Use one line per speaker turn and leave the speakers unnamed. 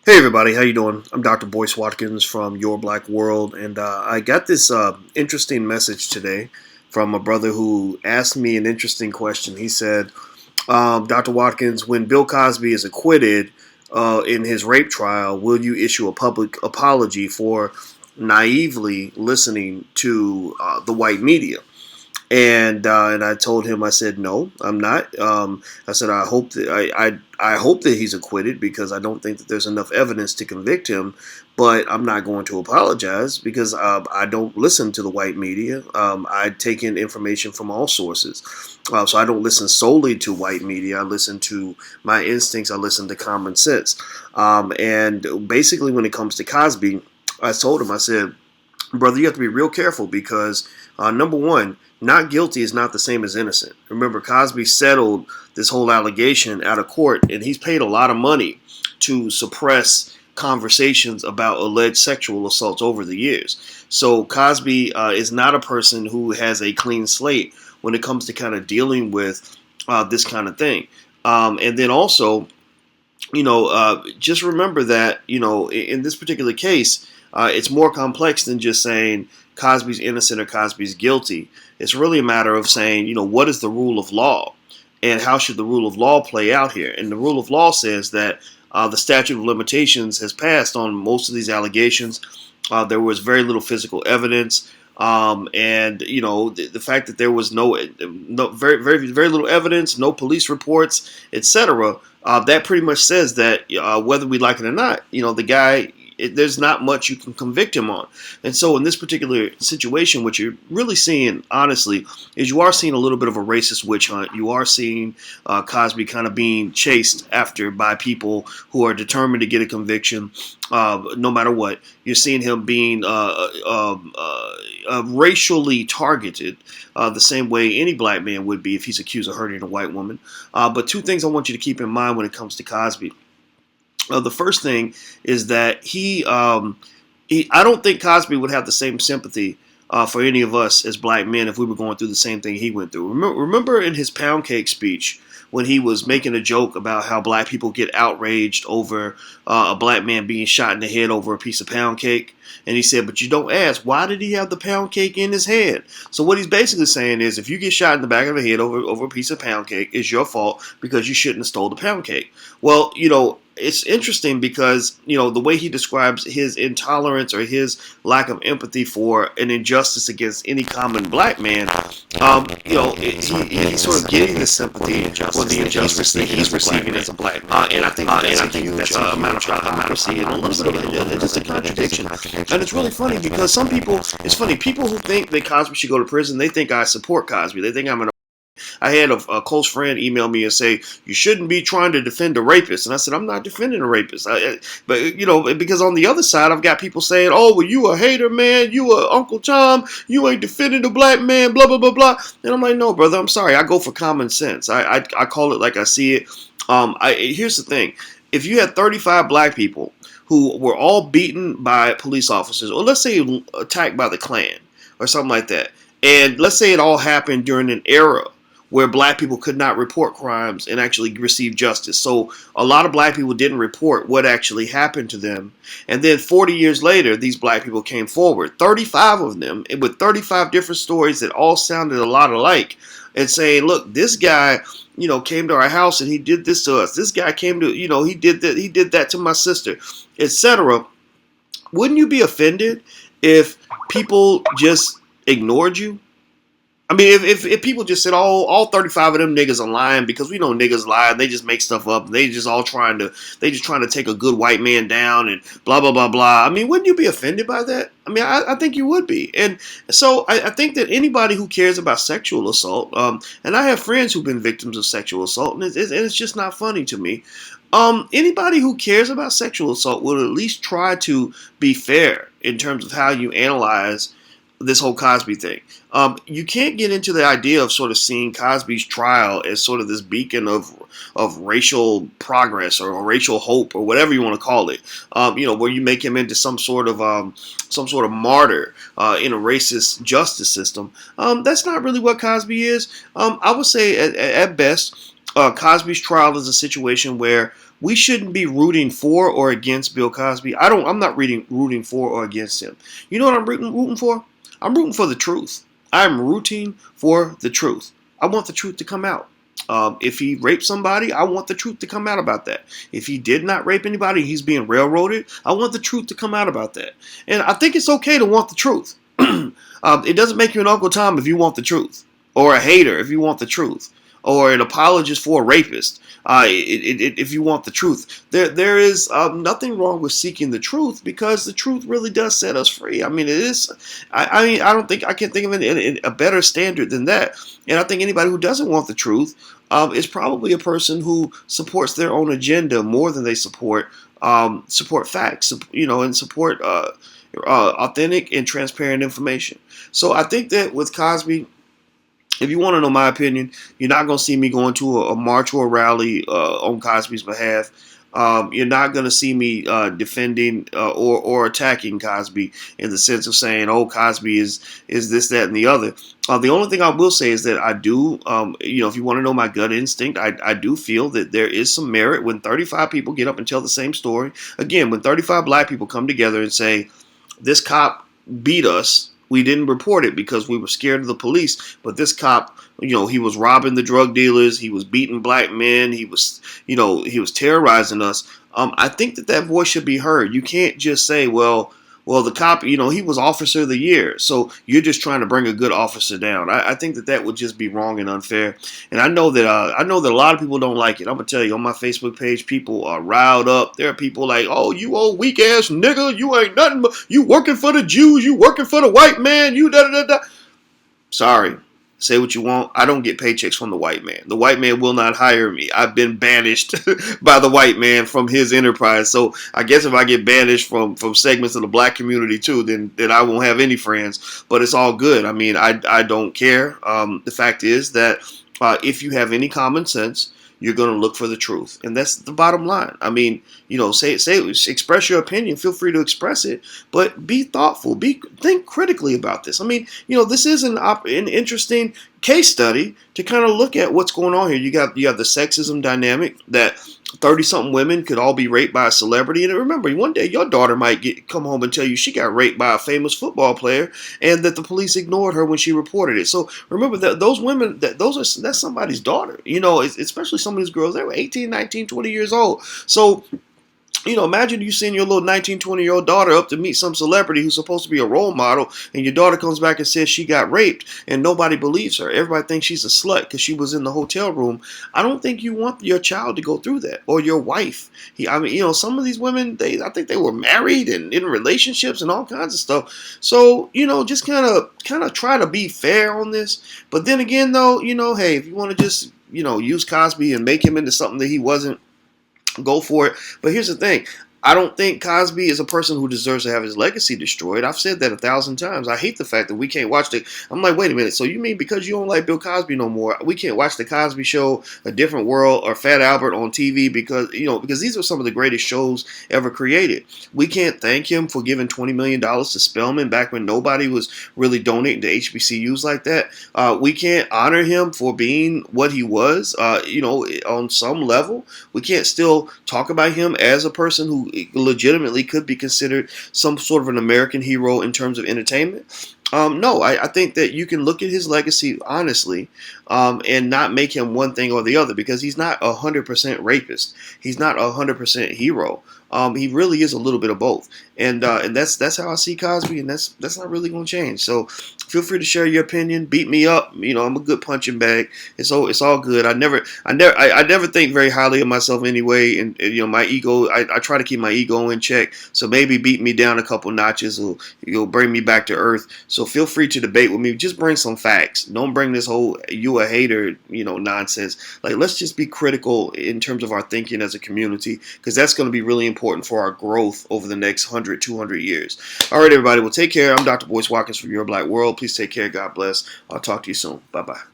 Hey everybody, how you doing? I'm Dr. Boyce Watkins from Your Black World, and I got this interesting message today from a brother who asked me an interesting question. He said, "Dr. Watkins, when Bill Cosby is acquitted in his rape trial, will you issue a public apology for naively listening to the white media?" And I told him, I said, no, I'm not. I said I hope that I hope that he's acquitted because I don't think that there's enough evidence to convict him. But I'm not going to apologize because I don't listen to the white media. I take in information from all sources, so I don't listen solely to white media. I listen to my instincts. I listen to common sense. And basically, when it comes to Cosby, I told him, I said, brother, you have to be real careful because number one, not guilty is not the same as innocent. Remember, Cosby settled this whole allegation out of court, and he's paid a lot of money to suppress conversations about alleged sexual assaults over the years. So Cosby is not a person who has a clean slate when it comes to kind of dealing with this kind of thing. And then also, just remember that, in this particular case, it's more complex than just saying Cosby's innocent or Cosby's guilty. It's really a matter of saying, what is the rule of law and how should the rule of law play out here? And the rule of law says that the statute of limitations has passed on most of these allegations. There was very little physical evidence. And the fact that there was very very very little evidence, no police reports, etc. That pretty much says that whether we like it or not, the guy. There's not much you can convict him on. And so in this particular situation, what you're really seeing, honestly, is you are seeing a little bit of a racist witch hunt. You are seeing Cosby kind of being chased after by people who are determined to get a conviction no matter what. You're seeing him being racially targeted the same way any black man would be if he's accused of hurting a white woman. But two things I want you to keep in mind when it comes to Cosby. The first thing is that I don't think Cosby would have the same sympathy for any of us as black men if we were going through the same thing he went through. Remember in his pound cake speech when he was making a joke about how black people get outraged over a black man being shot in the head over a piece of pound cake? And he said, but you don't ask, why did he have the pound cake in his head? So what he's basically saying is if you get shot in the back of the head over a piece of pound cake, it's your fault because you shouldn't have stole the pound cake. Well, it's interesting because, the way he describes his intolerance or his lack of empathy for an injustice against any common black man, he's sort of getting the sympathy for the injustice that he's receiving as a black man. And I think that's a huge amount of hypocrisy and a little bit of just a contradiction. And it's really funny because people who think that Cosby should go to prison, they think I support Cosby. They think I had a close friend email me and say, you shouldn't be trying to defend a rapist. And I said, I'm not defending a rapist. But because on the other side, I've got people saying, oh, well, you a hater, man. You a Uncle Tom. You ain't defending a black man, blah, blah, blah, blah. And I'm like, no, brother, I'm sorry. I go for common sense. I call it like I see it. Here's the thing. If you had 35 black people who were all beaten by police officers, or let's say attacked by the Klan or something like that, and let's say it all happened during an era where black people could not report crimes and actually receive justice. So a lot of black people didn't report what actually happened to them. And then 40 years later, these black people came forward, 35 of them, with 35 different stories that all sounded a lot alike, and saying, look, this guy, came to our house and he did this to us. This guy came to, he did that to my sister, etc. Wouldn't you be offended if people just ignored you? I mean, if people just said, oh, all 35 of them niggas are lying because we know niggas lie and they just make stuff up. They just trying to take a good white man down and blah, blah, blah, blah. I mean, wouldn't you be offended by that? I mean, I think you would be. And so I think that anybody who cares about sexual assault, and I have friends who've been victims of sexual assault, and it's just not funny to me. Anybody who cares about sexual assault will at least try to be fair in terms of how you analyze this whole Cosby thing. You can't get into the idea of sort of seeing Cosby's trial as sort of this beacon of racial progress or racial hope or whatever you want to call it. Where you make him into some sort of martyr in a racist justice system. That's not really what Cosby is. I would say at best, Cosby's trial is a situation where we shouldn't be rooting for or against Bill Cosby. I'm not rooting for or against him. You know what I'm rooting for? I'm rooting for the truth. I'm rooting for the truth. I want the truth to come out. If he raped somebody, I want the truth to come out about that. If he did not rape anybody, he's being railroaded, I want the truth to come out about that. And I think it's okay to want the truth. It doesn't make you an Uncle Tom if you want the truth, or a hater if you want the truth, or an apologist for a rapist if you want the truth. There is nothing wrong with seeking the truth, because the truth really does set us free. I mean, it is. I can't think of a better standard than that. And I think anybody who doesn't want the truth is probably a person who supports their own agenda more than they support facts, and support authentic and transparent information. So I think that with Cosby, if you want to know my opinion, you're not going to see me going to a march or a rally on Cosby's behalf. You're not going to see me defending or attacking Cosby in the sense of saying, "Oh, Cosby is this, that, and the other." The only thing I will say is that I do, if you want to know my gut instinct, I do feel that there is some merit when 35 people get up and tell the same story. Again, when 35 black people come together and say, "This cop beat us. We didn't report it because we were scared of the police, but this cop, he was robbing the drug dealers, he was beating black men, he was terrorizing us." I think that voice should be heard. You can't just say, well, the cop, he was officer of the year, so you're just trying to bring a good officer down. I think that would just be wrong and unfair. And I know that a lot of people don't like it. I'm gonna tell you, on my Facebook page, people are riled up. There are people like, "Oh, you old weak ass nigga, you ain't nothing but you working for the Jews, you working for the white man, you da da da." Sorry. Say what you want. I don't get paychecks from the white man. The white man will not hire me. I've been banished by the white man from his enterprise. So I guess if I get banished from segments of the black community too, then I won't have any friends. But it's all good. I mean, I don't care. The fact is that if you have any common sense, you're going to look for the truth. And that's the bottom line. I mean, express your opinion. Feel free to express it, but be thoughtful. Think critically about this. I mean, this is an interesting case study to kind of look at what's going on here. You have the sexism dynamic that 30-something women could all be raped by a celebrity. And remember, one day your daughter might come home and tell you she got raped by a famous football player and that the police ignored her when she reported it. So remember that those women, that's somebody's daughter, especially some of these girls, they were 18, 19, 20 years old. So imagine you send your little 19, 20-year-old daughter up to meet some celebrity who's supposed to be a role model, and your daughter comes back and says she got raped, and nobody believes her. Everybody thinks she's a slut because she was in the hotel room. I don't think you want your child to go through that, or your wife. Some of these women, I think they were married and in relationships and all kinds of stuff. So, just kind of try to be fair on this. But then again, though, hey, if you want to just, use Cosby and make him into something that he wasn't, go for it. But here's the thing. I don't think Cosby is a person who deserves to have his legacy destroyed. I've said that 1,000 times. I hate the fact that we can't watch I'm like, wait a minute. So you mean because you don't like Bill Cosby no more, we can't watch The Cosby Show, A Different World, or Fat Albert on TV because these are some of the greatest shows ever created. We can't thank him for giving $20 million to Spelman back when nobody was really donating to HBCUs like that. We can't honor him for being what he was, on some level. We can't still talk about him as a person who legitimately could be considered some sort of an American hero in terms of entertainment. No, I think that you can look at his legacy honestly and not make him one thing or the other, because he's not 100% rapist. He's not 100% hero. He really is a little bit of both, and that's how I see Cosby, and that's not really going to change. So feel free to share your opinion. Beat me up. I'm a good punching bag. It's all good. I never think very highly of myself anyway, and my ego. I try to keep my ego in check. So maybe beat me down a couple notches will bring me back to earth. So feel free to debate with me. Just bring some facts. Don't bring this whole "you a hater" nonsense. Like, let's just be critical in terms of our thinking as a community, because that's going to be really important for our growth over the next 100, 200 years. All right, everybody. Well, take care. I'm Dr. Boyce Watkins from Your Black World. Please take care. God bless. I'll talk to you soon. Bye-bye.